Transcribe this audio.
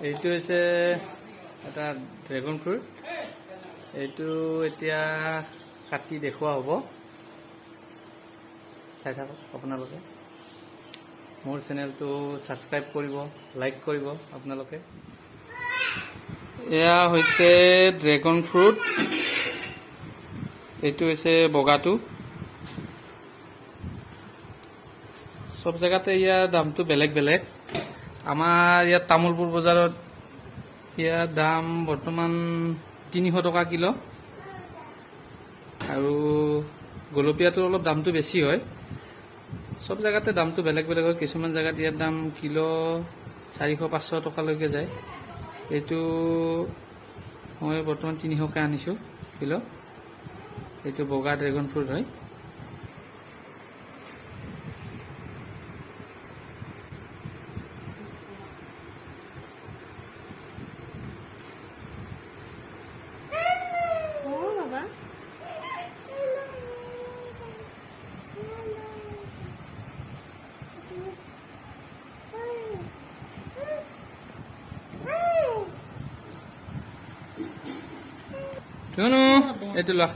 এইটো হৈছে এটা ড্ৰেগন ফ্ৰুট। এইটো এতিয়া কাটি দেখুওৱা হ'ব, চাই থাকক আপোনালোকে। মোৰ চেনেলটো ছাবস্ক্ৰাইব কৰিব, লাইক কৰিব আপোনালোকে। এয়া হৈছে ড্ৰেগন ফ্ৰুট। এইটো হৈছে বগাটো। সব জেগাতে ইয়াৰ দামটো বেলেগ বেলেগ। আমাৰ ইয়াত তামোলপুৰ বজাৰত ইয়াৰ দাম বৰ্তমান 300 টকা কিলো, আৰু গোলপীয়াটোৰ অলপ দামটো বেছি হয়। সব জেগাতে দামটো বেলেগ বেলেগ হয়। কিছুমান জেগাত ইয়াৰ দাম কিলো 400-500 টকালৈকে যায়। এইটো মই বৰ্তমান 300কে আনিছোঁ কিলো। এইটো বগা ড্ৰেগন ফ্ৰুট হয়। Tuno, itulah.